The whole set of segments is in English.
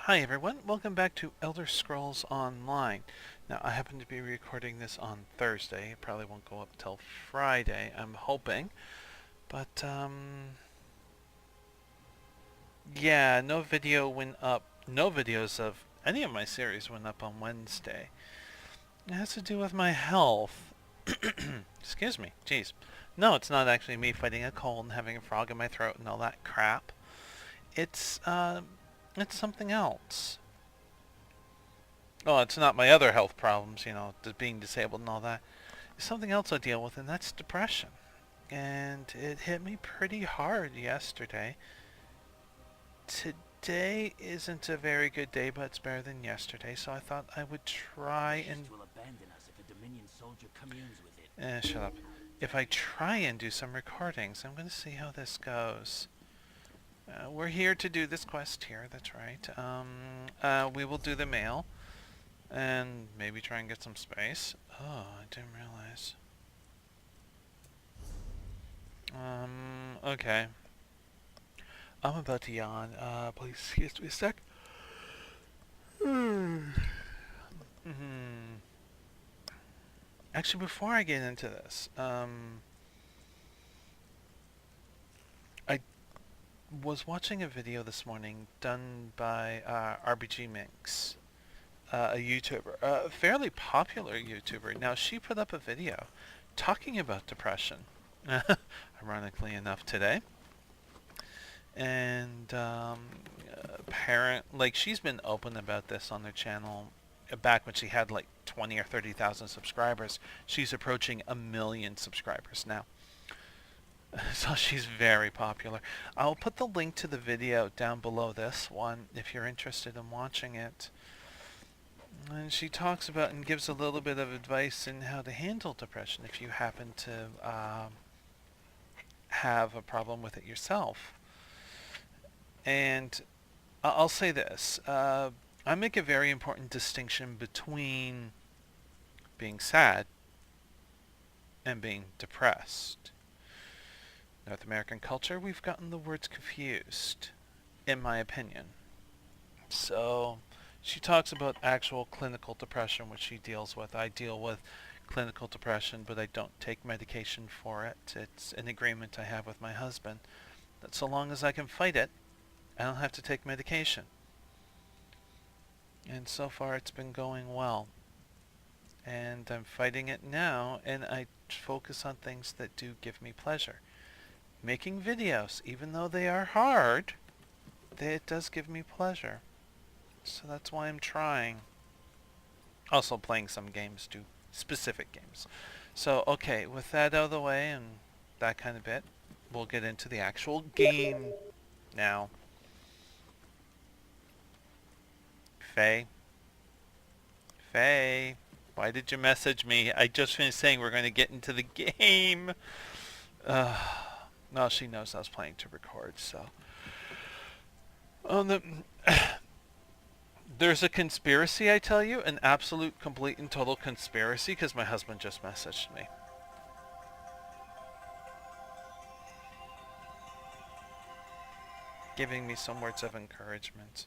Hi everyone, welcome back to Elder Scrolls Online. Now I happen to be recording this on Thursday. It probably won't go up till Friday, I'm hoping. But yeah, no video went up. No videos of any of my series went up on Wednesday. It has to do with my health. Excuse me, jeez. No, it's not actually me fighting a cold and having a frog in my throat and all that crap. It's it's something else. Oh, it's not my other health problems, being disabled and all that. It's something else I deal with, and that's depression. And it hit me pretty hard yesterday. Today isn't a very good day, but it's better than yesterday, so I thought I would try and... will abandon us if a Dominion soldier communes with it. Shut up. If I try and do some recordings, I'm going to see how this goes. We're here to do this quest here, that's right. We will do the mail. And maybe try and get some space. Oh, I didn't realize. Okay. I'm about to yawn. Please excuse me a sec. Actually, before I get into this, I was watching a video this morning done by RBG Minx. A YouTuber, a fairly popular YouTuber. Now, she put up a video talking about depression, ironically enough, today. And she's been open about this on her channel back when she had like 20 or 30,000 subscribers. She's approaching 1 million subscribers now. So she's very popular. I'll put the link to the video down below this one if you're interested in watching it. And she talks about and gives a little bit of advice in how to handle depression if you happen to have a problem with it yourself. And I'll say this. I make a very important distinction between being sad and being depressed. North American culture, we've gotten the words confused, in my opinion. So... she talks about actual clinical depression, which she deals with. I deal with clinical depression, but I don't take medication for it. It's an agreement I have with my husband that so long as I can fight it, I don't have to take medication. And so far it's been going well. And I'm fighting it now, and I focus on things that do give me pleasure. Making videos, even though they are hard, it does give me pleasure. So that's why I'm trying. Also playing some games too. Specific games. So, okay, with that out of the way and that kind of bit, we'll get into the actual game now. Faye? Faye? Why did you message me? I just finished saying we're going to get into the game. No, she knows I was planning to record, so... There's a conspiracy, I tell you, an absolute, complete, and total conspiracy, because my husband just messaged me. Giving me some words of encouragement.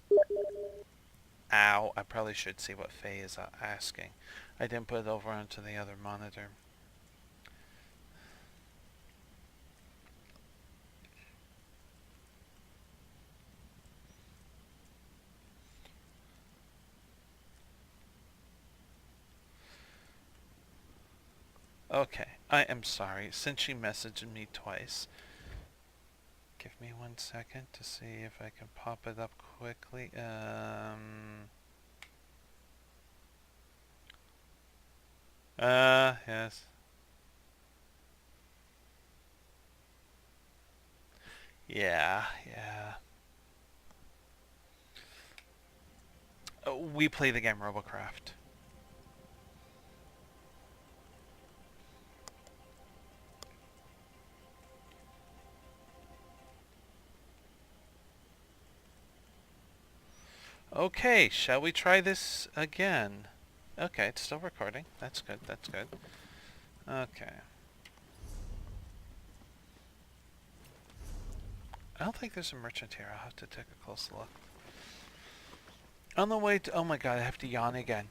Ow, I probably should see what Faye is asking. I didn't put it over onto the other monitor. Okay, I am sorry. Since she messaged me twice, give me 1 second to see if I can pop it up quickly. Yes. Yeah. We play the game Robocraft. Okay, shall we try this again? Okay, it's still recording. That's good, that's good. Okay. I don't think there's a merchant here. I'll have to take a close look. On the way to... Oh my god, I have to yawn again.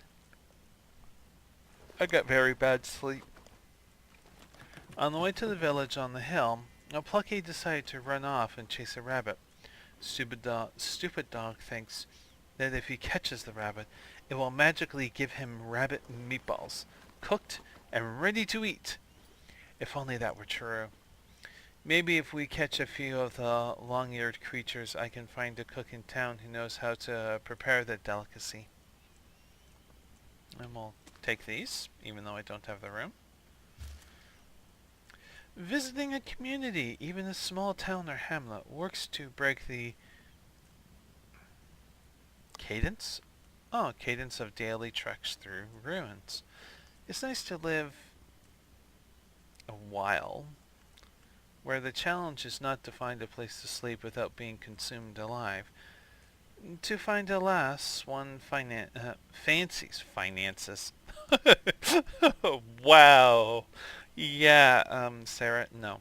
I got very bad sleep. On the way to the village on the hill, Plucky decided to run off and chase a rabbit. Stupid dog thinks that if he catches the rabbit, it will magically give him rabbit meatballs, cooked and ready to eat. If only that were true. Maybe if we catch a few of the long-eared creatures, I can find a cook in town who knows how to prepare that delicacy. And we'll take these, even though I don't have the room. Visiting a community, even a small town or hamlet, works to break the cadence? Oh, cadence of daily treks through ruins. It's nice to live a while where the challenge is not to find a place to sleep without being consumed alive. To find a lass, one fancies finances. Wow. Yeah, Sarah, no.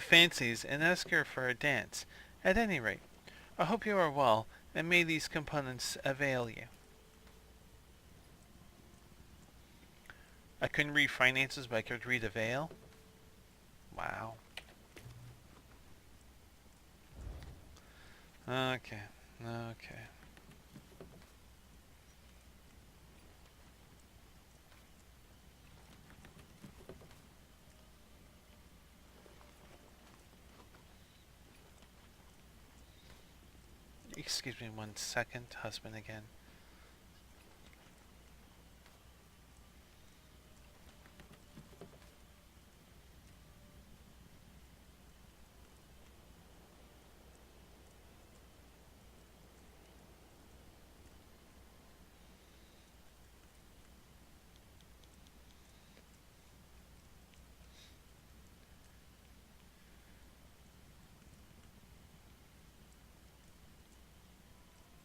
Fancies and ask her for a dance. At any rate, I hope you are well, and may these components avail you. I couldn't read finances, but I could read avail. Wow. Okay. Okay. Excuse me 1 second, husband again.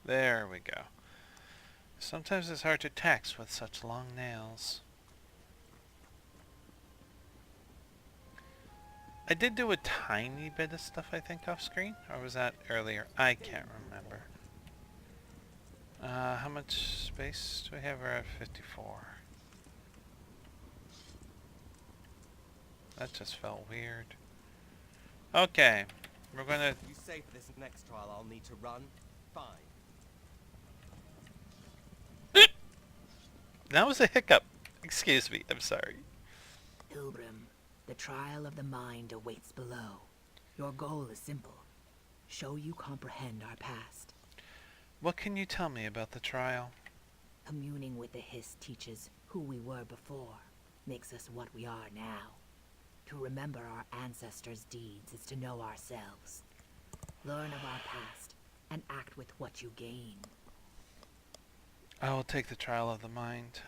There we go. Sometimes it's hard to text with such long nails. I did do a tiny bit of stuff, I think, off screen. Or was that earlier? I can't remember. How much space do we have? We're at 54. That just felt weird. Okay. We're gonna... You say for this next trial I'll need to run? Fine. That was a hiccup. Excuse me. I'm sorry. Pilgrim, the trial of the mind awaits below. Your goal is simple. Show you comprehend our past. What can you tell me about the trial? Communing with the Hiss teaches who we were before, makes us what we are now. To remember our ancestors' deeds is to know ourselves. Learn of our past, and act with what you gain. I will take the trial of the mind.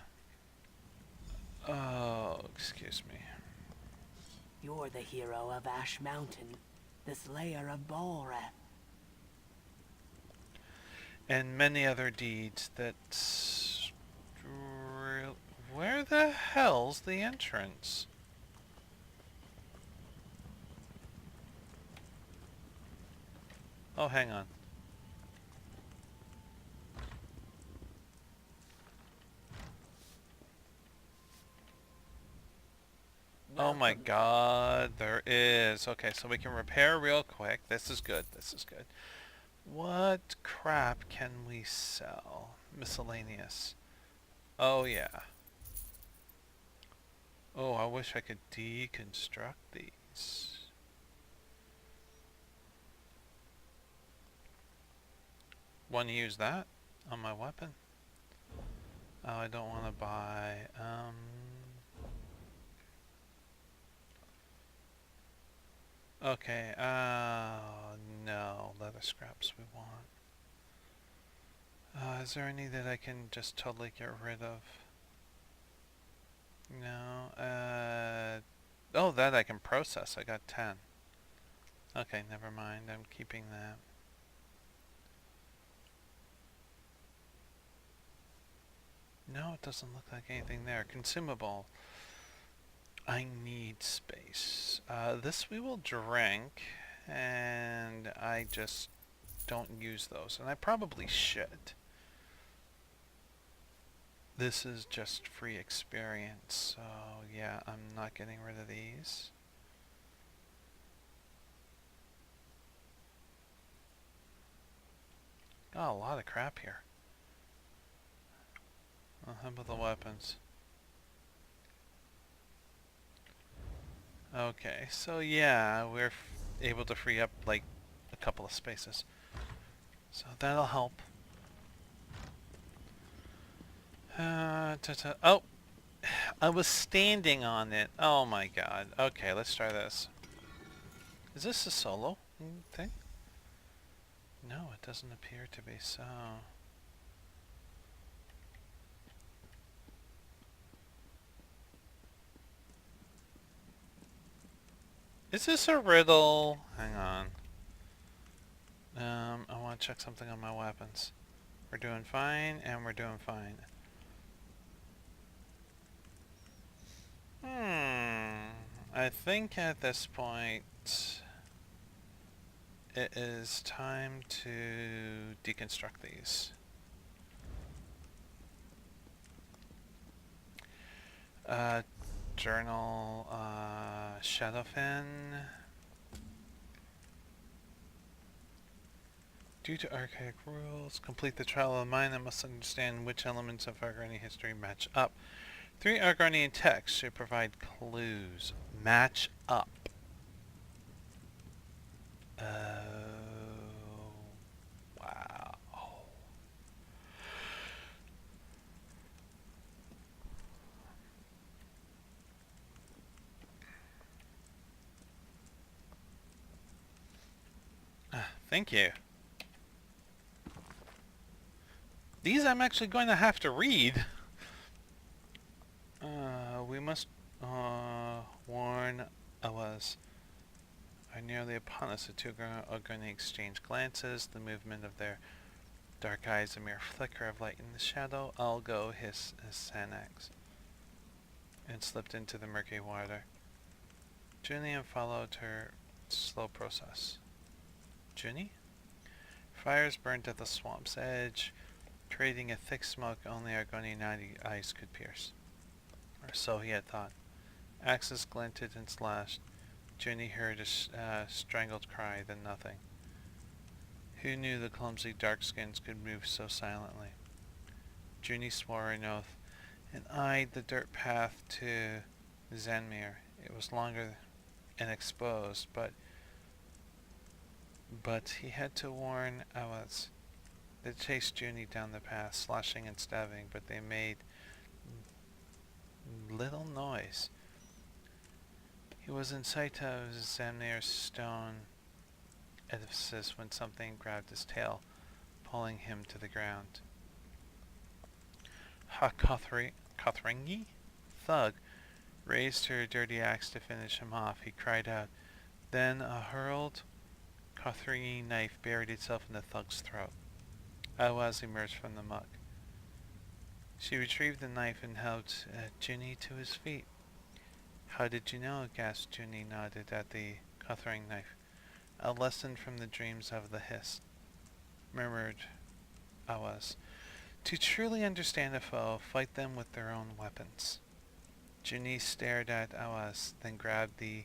Oh, excuse me. You're the hero of Ash Mountain, the slayer of Bolrath. And many other deeds that... Where the hell's the entrance? Oh, hang on. Oh my god, there is. Okay, so we can repair real quick. This is good, this is good. What crap can we sell? Miscellaneous. Oh yeah. Oh, I wish I could deconstruct these. Want to use that on my weapon? Oh, I don't want to buy, okay, no, leather scraps we want. Is there any that I can just totally get rid of? No, oh, that I can process, I got 10. Okay, never mind, I'm keeping that. No, it doesn't look like anything there. Consumable. I need space. This we will drink, and I just don't use those, and I probably should. This is just free experience, so yeah, I'm not getting rid of these. Got a lot of crap here. How about the weapons? Okay, so yeah, we're able to free up like a couple of spaces. So that'll help. Oh! I was standing on it. Oh my god. Okay, let's try this. Is this a solo thing? No, it doesn't appear to be so. Is this a riddle? Hang on. I want to check something on my weapons. We're doing fine, and we're doing fine. I think at this point it is time to deconstruct these. Journal, Shadowfin. Due to archaic rules, complete the trial of the mind and must understand which elements of Argonian history match up. 3 Argonian texts should provide clues. Match up. Oh, wow. Thank you. These I'm actually going to have to read. We must warn Awas. Are nearly upon us. The two are going to exchange glances. The movement of their dark eyes, a mere flicker of light in the shadow. I'll go, hiss Sanax, and slipped into the murky water. Julian followed her slow process. Junie? Fires burned at the swamp's edge, creating a thick smoke only Argonian eyes could pierce. Or so he had thought. Axes glinted and slashed. Junie heard a strangled cry, then nothing. Who knew the clumsy darkskins could move so silently? Junie swore an oath and eyed the dirt path to Zanmir. It was longer and exposed, but he had to warn Awaz. They chased Junie down the path, slashing and stabbing, but they made little noise. He was in sight of Zanmir's stone edifices when something grabbed his tail, pulling him to the ground. Kothringi? Thug raised her dirty axe to finish him off. He cried out. Then a hurled Kothringi knife buried itself in the thug's throat. Awaz emerged from the muck. She retrieved the knife and helped Junie to his feet. How did you know? Gasped Junie, nodded at the Kothring knife. A lesson from the dreams of the Hiss, murmured Awaz. To truly understand a foe, fight them with their own weapons. Junie stared at Awaz, then grabbed the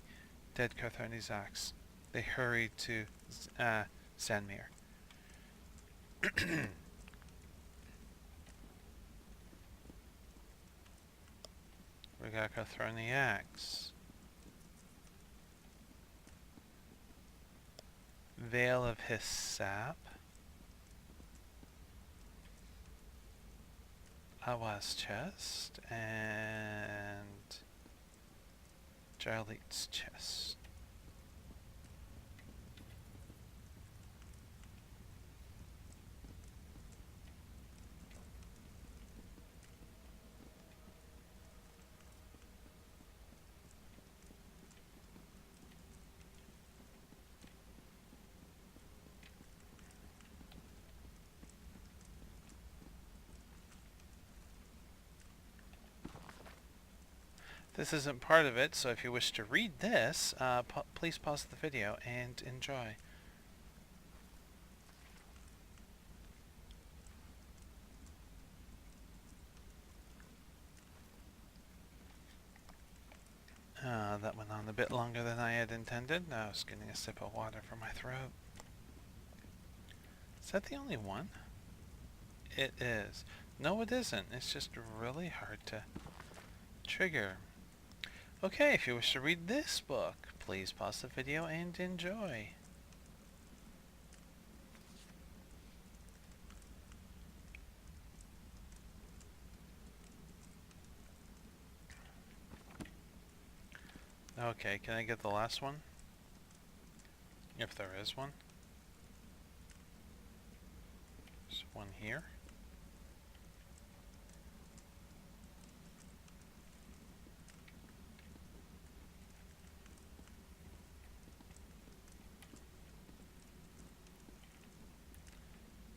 dead Kothringi's axe. They hurried to Zanmir. We got Kothringi axe. Veil of his sap. Awaz chest and Jarleet's chest. This isn't part of it, so if you wish to read this, please pause the video and enjoy. a bit longer than I had intended. Now I was getting a sip of water from my throat. Is that the only one? It is. No, it isn't. It's just really hard to trigger. Okay, if you wish to read this book, please pause the video and enjoy. Okay, can I get the last one? If there is one. There's one here.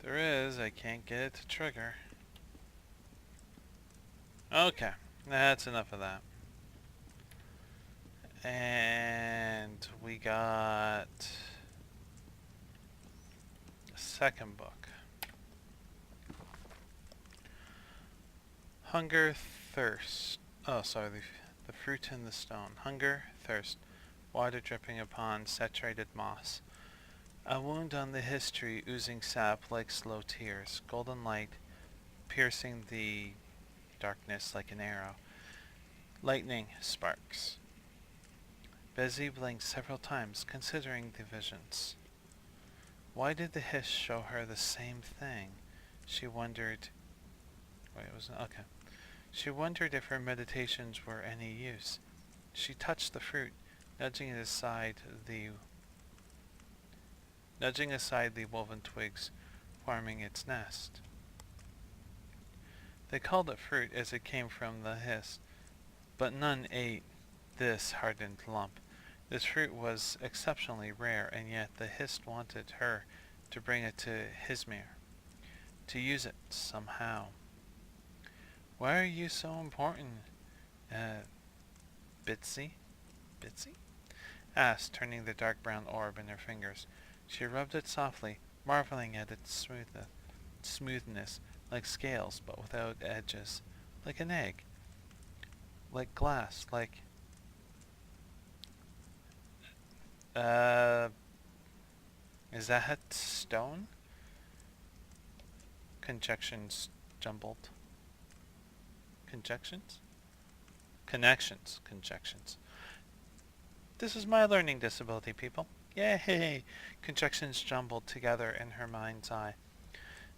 There is, I can't get it to trigger. Okay, that's enough of that. And we got a second book. Hunger, thirst. Oh, sorry, the fruit in the stone. Hunger, thirst. Water dripping upon saturated moss. A wound on the history oozing sap like slow tears. Golden light piercing the darkness like an arrow. Lightning sparks. Betsy blinked several times, considering the visions. Why did the hiss show her the same thing? She wondered... Wait, it wasn't... Okay. She wondered if her meditations were any use. She touched the fruit, nudging aside the woven twigs, forming its nest. They called it fruit as it came from the hiss, but none ate this hardened lump. This fruit was exceptionally rare, and yet the hist wanted her to bring it to Hismir, to use it somehow. Why are you so important, Bitsy? Bitsy? Asked, turning the dark brown orb in her fingers. She rubbed it softly, marveling at its smoothness, like scales, but without edges, like an egg, like glass, like... Is that stone? Conjections jumbled. Conjections? Connections. Conjections. This is my learning disability, people. Yay! Conjections jumbled together in her mind's eye,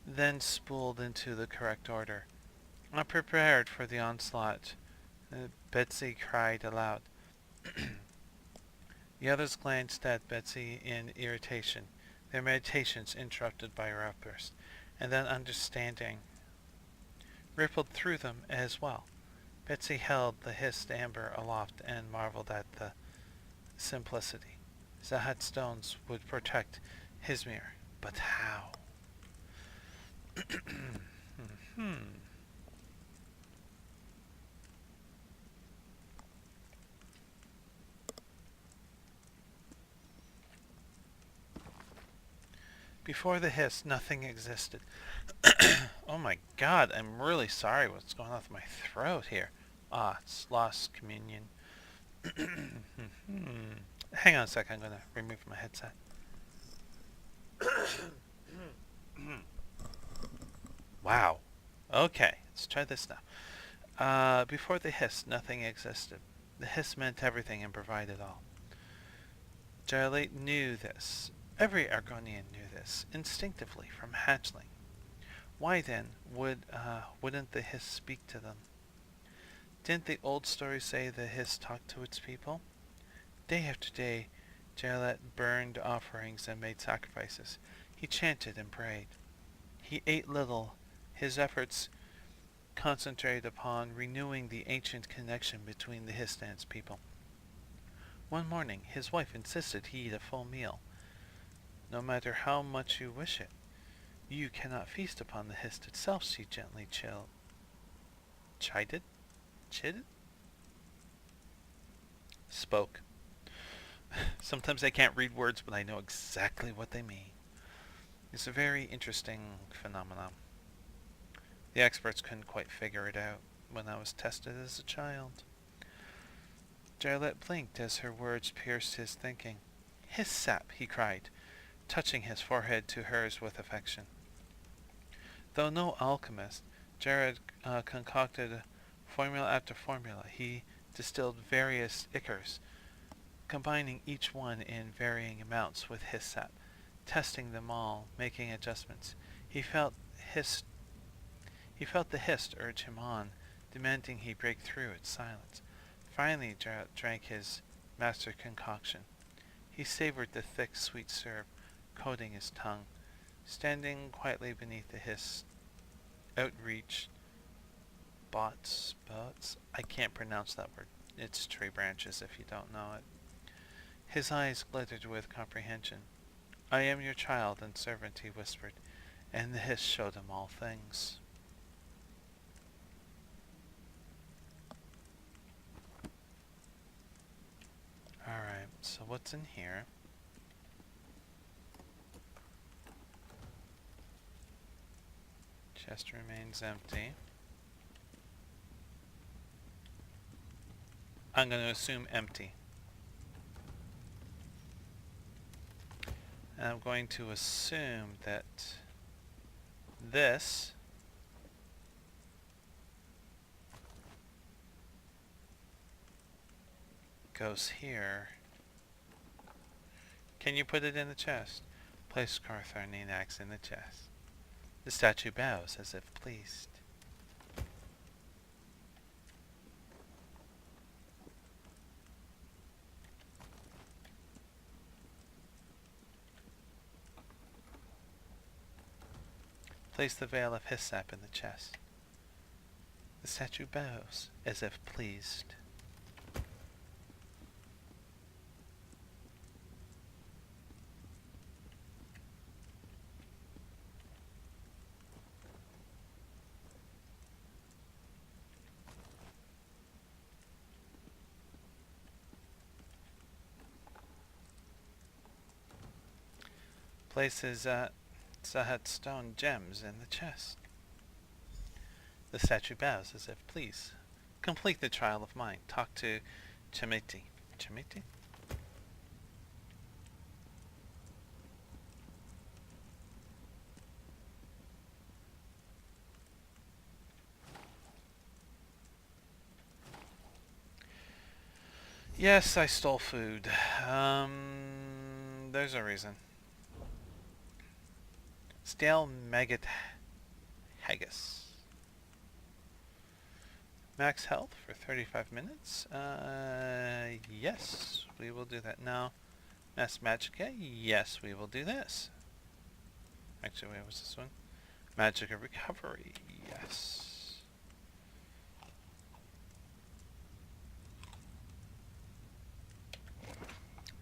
then spooled into the correct order. Unprepared for the onslaught, Betsy cried aloud. The others glanced at Betsy in irritation, their meditations interrupted by her outburst, and then understanding rippled through them as well. Betsy held the hissed amber aloft and marveled at the simplicity. Zahat stones would protect Hismir, but how? Before the hiss, nothing existed. Oh my god, I'm really sorry what's going on with my throat here. Ah, it's lost communion. Hang on a sec, I'm going to remove my headset. Wow. Okay, let's try this now. Before the hiss, nothing existed. The hiss meant everything and provided all. Jarlate knew this. Every Argonian knew this, instinctively, from hatchling. Why then wouldn't the hiss speak to them? Didn't the old story say the hiss talked to its people? Day after day, Jarlath burned offerings and made sacrifices. He chanted and prayed. He ate little. His efforts concentrated upon renewing the ancient connection between the hiss and its people. One morning, his wife insisted he eat a full meal. No matter how much you wish it, you cannot feast upon the hist itself, she gently chided? Spoke. Sometimes I can't read words, but I know exactly what they mean. It's a very interesting phenomenon. The experts couldn't quite figure it out when I was tested as a child. Jarlet blinked as her words pierced his thinking. His sap, he cried, touching his forehead to hers with affection. Though no alchemist, Jared concocted formula after formula. He distilled various ichors, combining each one in varying amounts with his sap, testing them all, making adjustments. His he felt the hist urge him on, demanding he break through its silence. Finally Jared drank his master concoction. He savored the thick, sweet syrup, coating his tongue. Standing quietly beneath the hist, outreached bots, I can't pronounce that word. It's tree branches if you don't know it. His eyes glittered with comprehension. I am your child and servant, he whispered, and the hiss showed him all things. Alright, so what's in here? Chest remains empty. I'm going to assume empty. And I'm going to assume that this goes here. Can you put it in the chest? Place Cartharnine axe in the chest. The statue bows as if pleased. Place the veil of hyssop in the chest. The statue bows as if pleased. Places Zahat stone gems in the chest. The statue bows as if pleased. Complete the trial of mind. Talk to Chamiti. Chamiti? Yes, I stole food. There's a reason. Stale maggot haggis. Max health for 35 minutes. Yes, we will do that now. Mass Magica. Yes, we will do this. Actually, wait, what's this one? Magica recovery. Yes.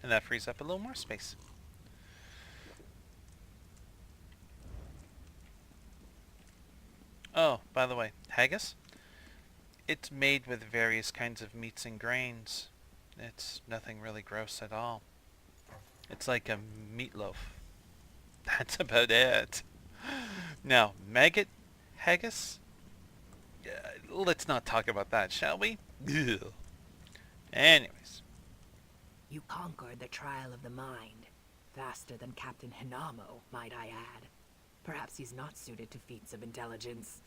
And that frees up a little more space. Oh, by the way, haggis? It's made with various kinds of meats and grains. It's nothing really gross at all. It's like a meatloaf. That's about it. Now, maggot haggis? Let's not talk about that, shall we? Ugh. Anyways. You conquered the trial of the mind. Faster than Captain Hinamo, might I add. Perhaps he's not suited to feats of intelligence.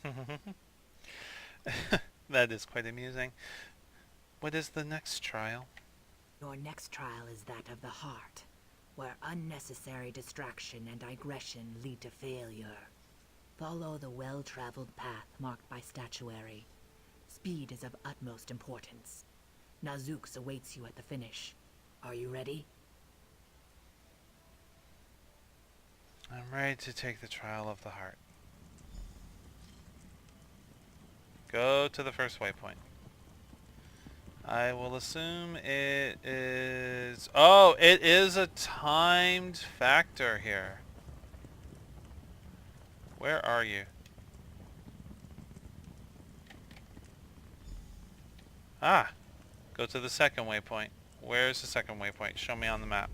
That is quite amusing. What is the next trial? Your next trial is that of the heart, where unnecessary distraction and digression lead to failure. Follow the well-traveled path marked by statuary. Speed is of utmost importance. Nazux awaits you at the finish. Are you ready? I'm ready to take the trial of the heart. Go to the first waypoint. I will assume it is... Oh, it is a timed factor here. Where are you? Ah! Go to the second waypoint. Where's the second waypoint? Show me on the map.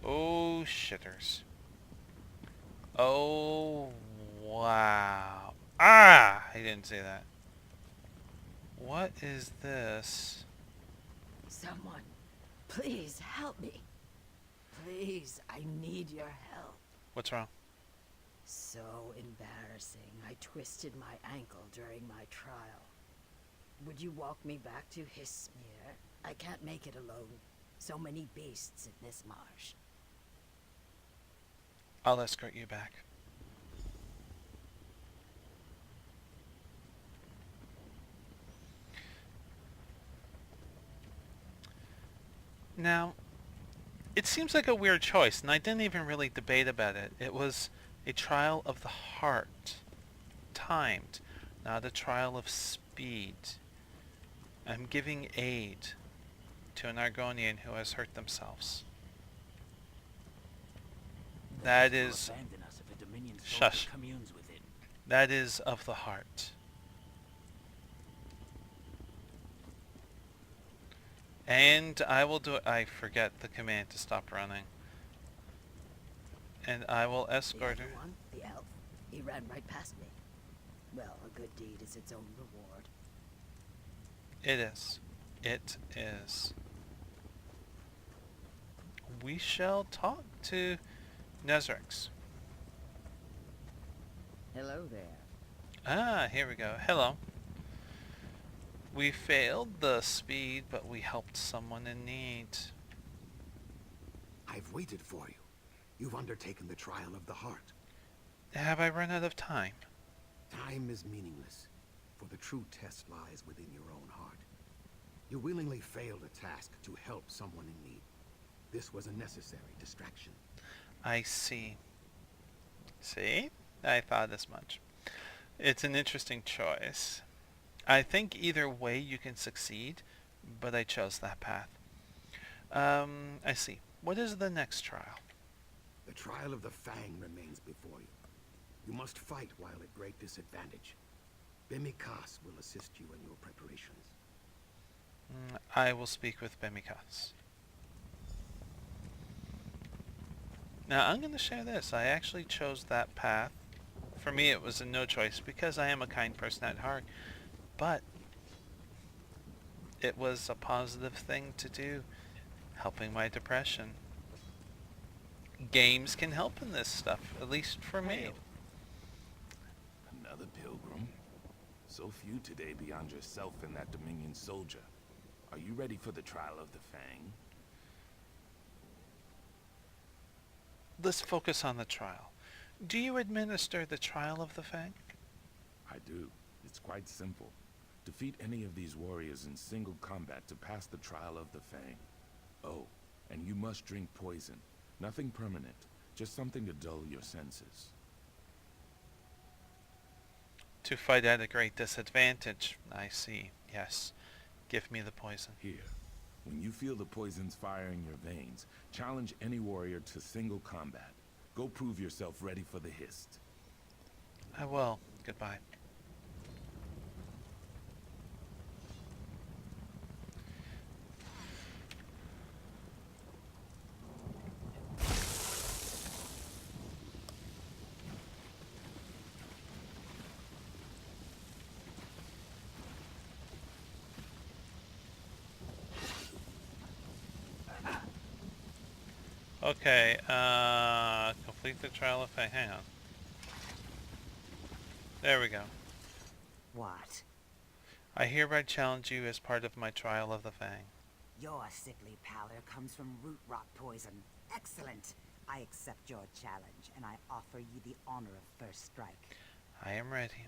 Oh, shitters. Oh, wow. Ah! I didn't see that. What is this? Someone, please help me. Please, I need your help. What's wrong? So embarrassing. I twisted my ankle during my trial. Would you walk me back to Hismir? I can't make it alone. So many beasts in this marsh. I'll escort you back. Now, it seems like a weird choice, and I didn't even really debate about it. It was a trial of the heart. Timed, not a trial of speed. I'm giving aid to an Argonian who has hurt themselves. That is... Abandon us if a Dominion Shush. soldier communes with it. That is of the heart. And I will do it. I forget the command to stop running. And I will escort The her. other one, the elf, he ran right past me. Well, a good deed is its own reward. It is. It is. We shall talk to Nezrix. Hello there. Ah, here we go. Hello. We failed the speed, but we helped someone in need. I've waited for you. You've undertaken the trial of the heart. Have I run out of time? Time is meaningless, for the true test lies within your own heart. You willingly failed a task to help someone in need. This was a necessary distraction. I see. See? I thought as much. It's an interesting choice. I think either way you can succeed, but I chose that path. I see. What is the next trial? The trial of the Fang remains before you. You must fight while at great disadvantage. Bemikas will assist you in your preparations. I will speak with Bemikas. Now I'm going to share this. I actually chose that path. For me it was a no choice because I am a kind person at heart. But it was a positive thing to do, helping my depression. Games can help in this stuff, at least for me. Another pilgrim? So few today beyond yourself and that Dominion soldier. Are you ready for the trial of the Fang? Let's focus on the trial. Do you administer the trial of the Fang? I do. It's quite simple. Defeat any of these warriors in single combat to pass the trial of the Fang. Oh, and you must drink poison. Nothing permanent, just something to dull your senses. To fight at a great disadvantage. I see. Yes. Give me the poison. Here, when you feel the poison's fire in your veins, challenge any warrior to single combat. Go prove yourself ready for the Hist. I will. Goodbye. Okay, complete the trial of Fang. Hang on. There we go. What? I hereby challenge you as part of my trial of the Fang. Your sickly pallor comes from root rot poison. Excellent. I accept your challenge, and I offer you the honor of first strike. I am ready.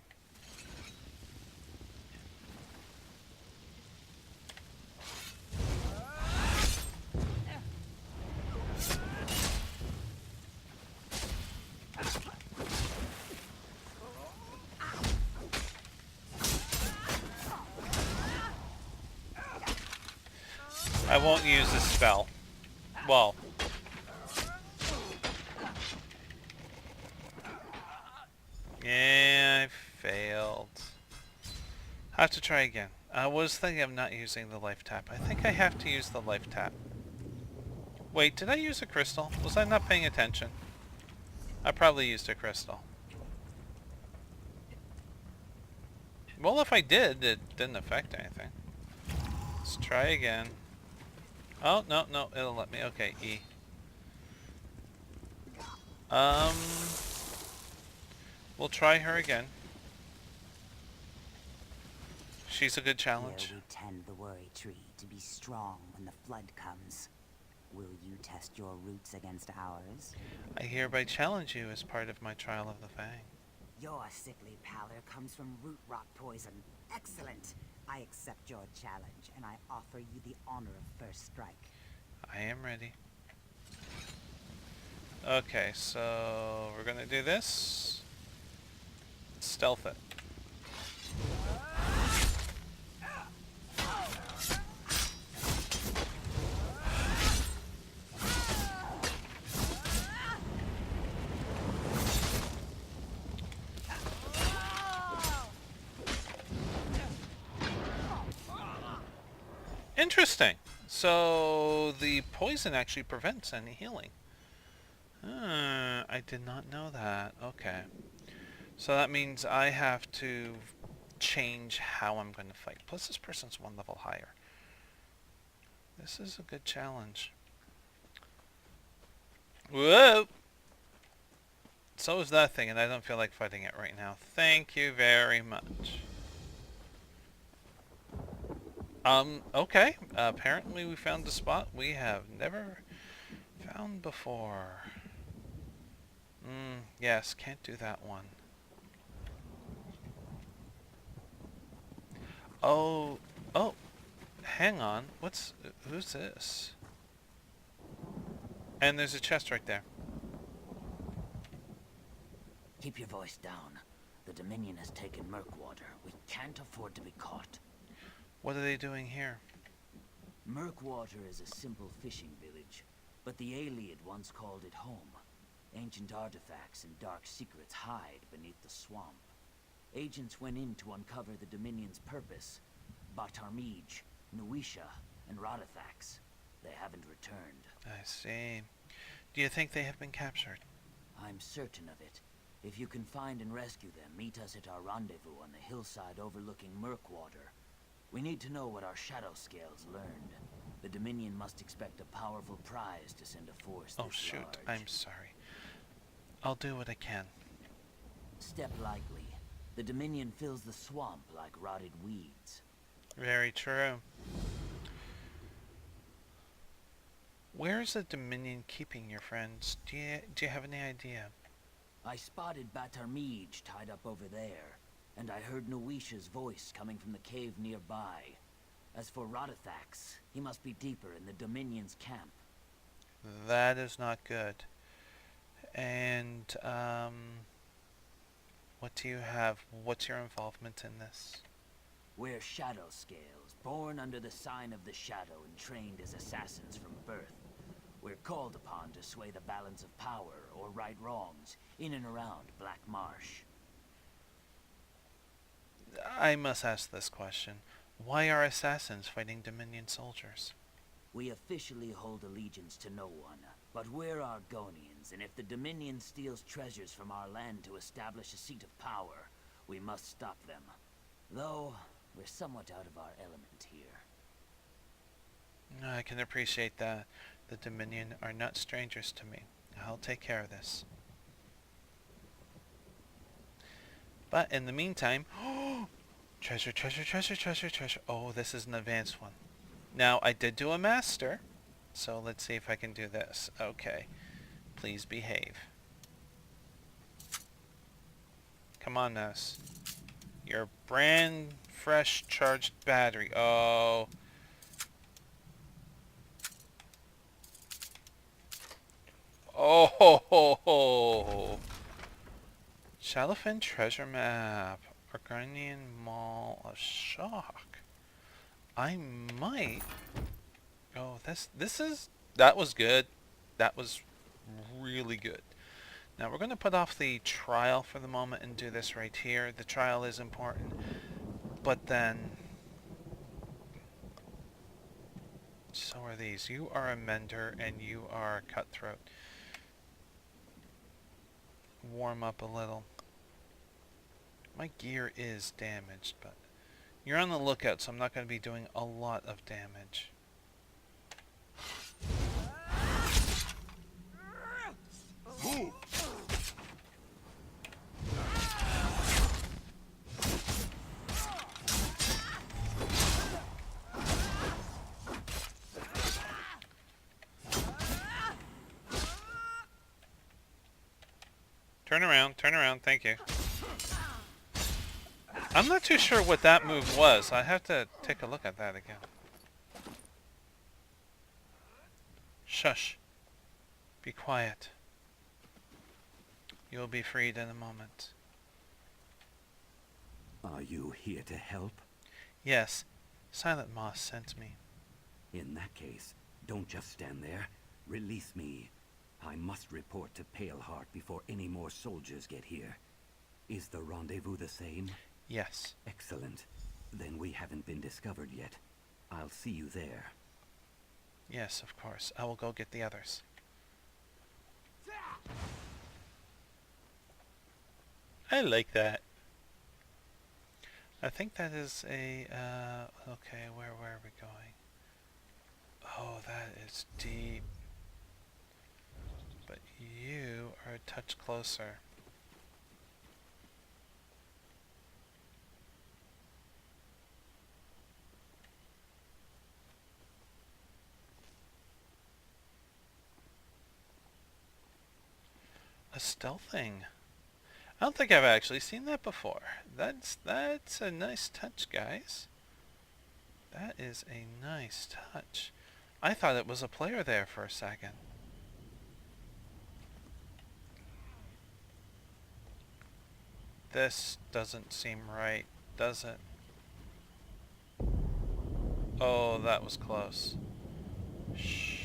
I won't use this spell. Well. Yeah, I failed. I have to try again. I was thinking of not using the life tap. I think I have to use the life tap. Wait, did I use a crystal? Was I not paying attention? I probably used a crystal. Well, if I did, it didn't affect anything. Let's try again. Oh, no, no, it'll let me. Okay, E. Um, we'll try her again. She's a good Here challenge. we tend the worry tree to be strong when the flood comes. Will you test your roots against ours? I hereby challenge you as part of my trial of the Fang. Your sickly pallor comes from root rot poison. Excellent! I accept your challenge, and I offer you the honor of first strike. I am ready. Okay, so we're gonna do this. Stealth it. Interesting. So the poison actually prevents any healing. I did not know that. Okay. So that means I have to change how I'm going to fight. Plus this person's one level higher. This is a good challenge. Whoa! So is that thing, and I don't feel like fighting it right now. Thank you very much. Okay. Apparently we found a spot we have never found before. Yes, can't do that one. Oh, hang on. Who's this? And there's a chest right there. Keep your voice down. The Dominion has taken Murkwater. We can't afford to be caught. What are they doing here? Murkwater is a simple fishing village, but the Ayleid once called it home. Ancient artifacts and dark secrets hide beneath the swamp. Agents went in to uncover the Dominion's purpose. Batarmij, Nuisha, and Rodathax. They haven't returned. I see. Do you think they have been captured? I'm certain of it. If you can find and rescue them, meet us at our rendezvous on the hillside overlooking Murkwater. We need to know what our shadow scales learned. The Dominion must expect a powerful prize to send a force Oh this shoot, large. I'm sorry. I'll do what I can. Step lightly. The Dominion fills the swamp like rotted weeds. Very true. Where's the Dominion keeping your friends? Do you have any idea? I spotted Batarmij tied up over there, and I heard Nuisha's voice coming from the cave nearby. As for Rodathax, he must be deeper in the Dominion's camp. That is not good. And, what do you have? What's your involvement in this? We're shadow scales, born under the sign of the shadow and trained as assassins from birth. We're called upon to sway the balance of power or right wrongs in and around Black Marsh. I must ask this question. Why are assassins fighting Dominion soldiers? We officially hold allegiance to no one, but we're Argonians, and if the Dominion steals treasures from our land to establish a seat of power, we must stop them. Though, we're somewhat out of our element here. I can appreciate that. The Dominion are not strangers to me. I'll take care of this. But in the meantime, treasure, treasure, treasure, treasure, treasure. Oh, this is an advanced one. Now, I did do a master, so let's see if I can do this. Okay. Please behave. Come on, mouse. Your brand fresh charged battery. Oh. Oh ho ho ho. Shalafin treasure map. Argonian Mall of Shock. I might. Oh, that was good. That was really good. Now we're going to put off the trial for the moment and do this right here. The trial is important, but then so are these. You are a mender and you are cutthroat. Warm up a little. My gear is damaged, but you're on the lookout, so I'm not going to be doing a lot of damage. Turn around, thank you. I'm not too sure what that move was. I have to take a look at that again. Shush. Be quiet. You'll be freed in a moment. Are you here to help? Yes, Silent Moss sent me. In that case, don't just stand there. Release me. I must report to Paleheart before any more soldiers get here. Is the rendezvous the same? Yes. Excellent. Then we haven't been discovered yet. I'll see you there. Yes, of course. I will go get the others. I like that. I think that is a, okay, where are we going? Oh, that is deep. But you are a touch closer. A stealthing. I don't think I've actually seen that before. That's a nice touch, guys. That is a nice touch. I thought it was a player there for a second. This doesn't seem right, does it? Oh, that was close. Shh.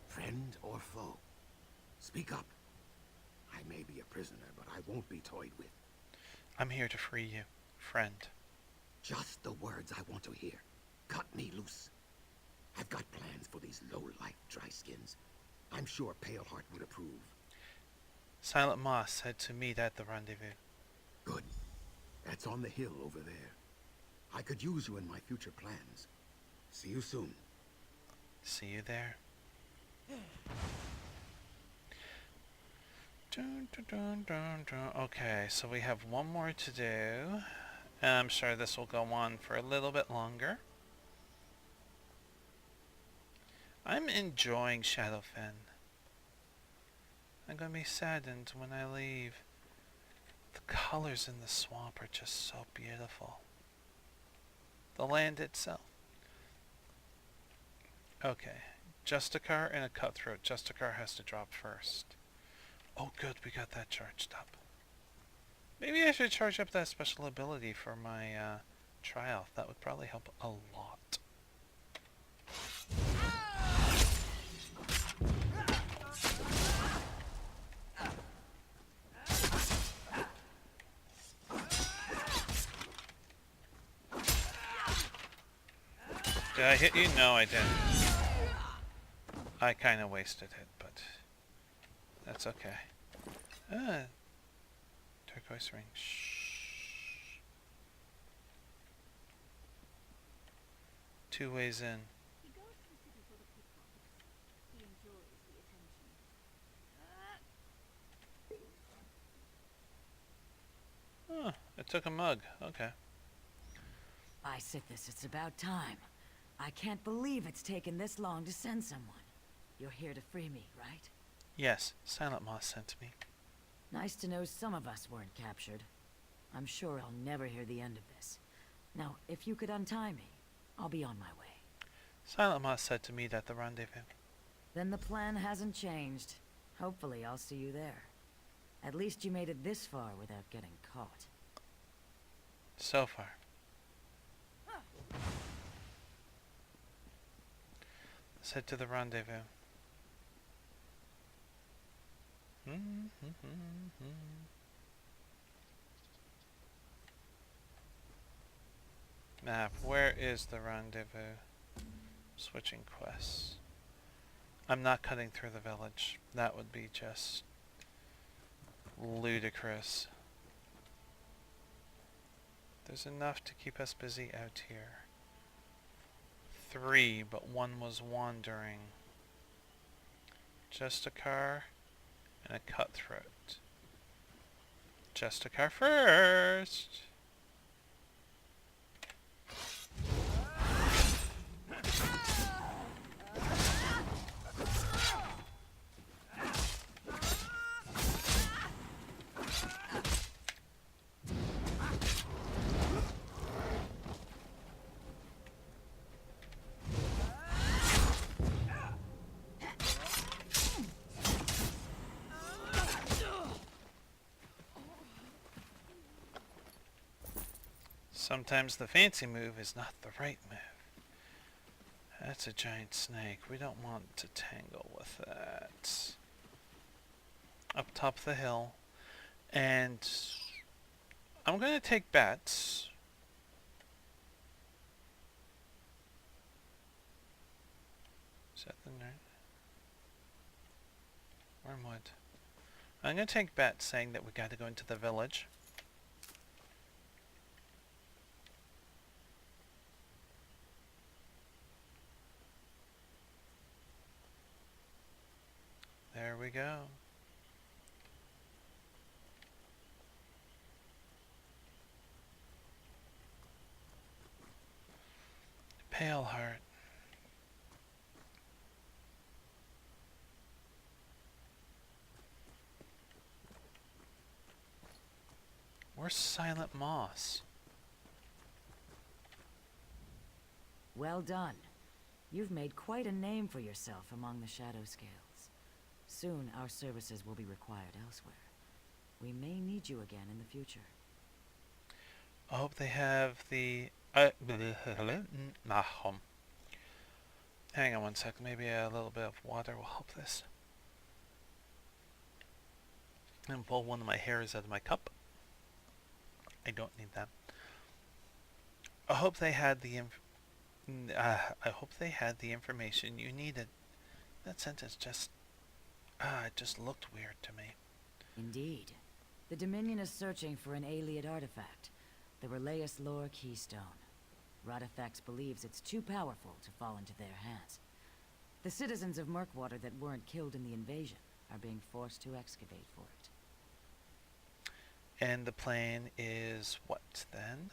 Friend or foe? Speak up. I may be a prisoner, but I won't be toyed with. I'm here to free you, friend. Just the words I want to hear. Cut me loose. I've got plans for these low-life dry skins. I'm sure Paleheart would approve. Silent Moss said to meet at the rendezvous. Good. That's on the hill over there. I could use you in my future plans. See you soon. See you there. Dun, dun, dun, dun, dun. Okay, so we have one more to do. And I'm sure this will go on for a little bit longer. I'm enjoying Shadowfen. I'm gonna be saddened when I leave. The colors in the swamp are just so beautiful. The land itself. Okay, Justicar and a Cutthroat. Justicar has to drop first. Oh good, we got that charged up. Maybe I should charge up that special ability for my trial. That would probably help a lot. Did I hit you? No, I didn't. I kind of wasted it, but that's okay. Turquoise ring. Shh. 2 ways in. He goes to the city for the pickpockets. He enjoys the attention. Oh, it took a mug. Okay. By Sithis, it's about time. I can't believe it's taken this long to send someone. You're here to free me, right? Yes, Silent Moss sent me. Nice to know some of us weren't captured. I'm sure I'll never hear the end of this. Now, if you could untie me, I'll be on my way. Silent Moss said to meet at the rendezvous. Then the plan hasn't changed. Hopefully I'll see you there. At least you made it this far without getting caught. So far. Let's head to the rendezvous. Map, where is the rendezvous? Switching quests. I'm not cutting through the village. That would be just ludicrous. There's enough to keep us busy out here. 3, but 1 was wandering. Just a car and a Cutthroat. Just a car first. Sometimes the fancy move is not the right move. That's a giant snake. We don't want to tangle with that. Up top of the hill. And I'm going to take bets. Is that the nerd? Wormwood. I'm going to take bets saying that we got to go into the village. There we go. Pale heart. Where's Silent Moss? Well done. You've made quite a name for yourself among the Shadow Scales. Soon, our services will be required elsewhere. We may need you again in the future. I hope they have the... Hang on one sec. Maybe a little bit of water will help this. And pull one of my hairs out of my cup. I don't need that. I hope they had the I hope they had the information you needed. That sentence just it just looked weird to me. Indeed. The Dominion is searching for an Ayleid artifact, the Relayus Lore Keystone. Radifex believes it's too powerful to fall into their hands. The citizens of Murkwater that weren't killed in the invasion are being forced to excavate for it. And the plan is what then?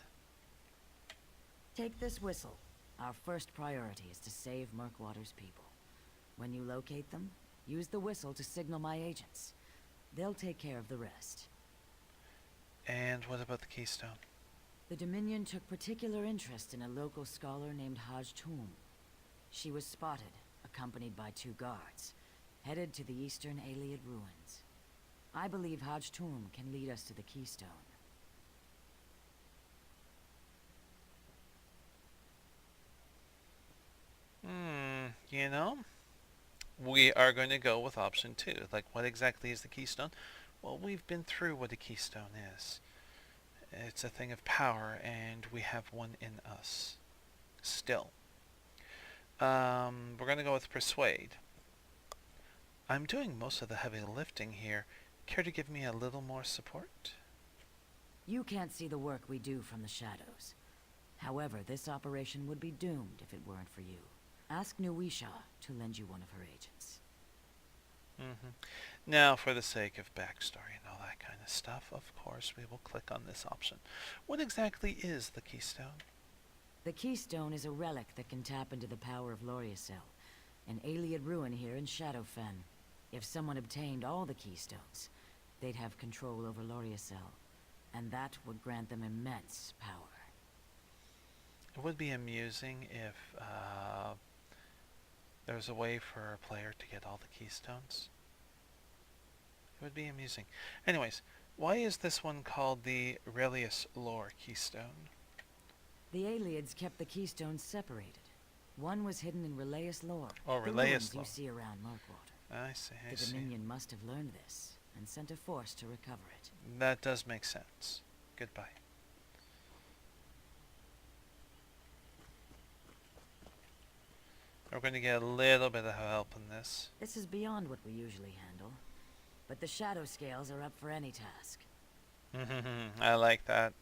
Take this whistle. Our first priority is to save Murkwater's people. When you locate them, use the whistle to signal my agents. They'll take care of the rest. And what about the keystone? The Dominion took particular interest in a local scholar named Haj Tum. She was spotted, accompanied by 2 guards, headed to the eastern Ayleid ruins. I believe Haj Tum can lead us to the keystone. You know, we are going to go with option 2. Like, what exactly is the keystone? Well, we've been through what a keystone is. It's a thing of power, and we have one in us. Still. We're going to go with persuade. I'm doing most of the heavy lifting here. Care to give me a little more support? You can't see the work we do from the shadows. However, this operation would be doomed if it weren't for you. Ask Nuisha to lend you one of her agents. Now, for the sake of backstory and all that kind of stuff, of course, we will click on this option. What exactly is the keystone? The keystone is a relic that can tap into the power of Loriacel, an Ayleid ruin here in Shadowfen. If someone obtained all the keystones, they'd have control over Loriacel, and that would grant them immense power. It would be amusing if there was a way for a player to get all the keystones. It would be amusing. Anyways, why is this one called the Relayus Lore Keystone? The Ayleids kept the keystones separated. One was hidden in Relayus Lore, Oh, the Relayus ruins Lore. you see around Murkwater. I see, I The see. Dominion must have learned this, and sent a force to recover it. That does make sense. Goodbye. We're going to get a little bit of help in this. This is beyond what we usually handle, but the Shadow Scales are up for any task. I like that.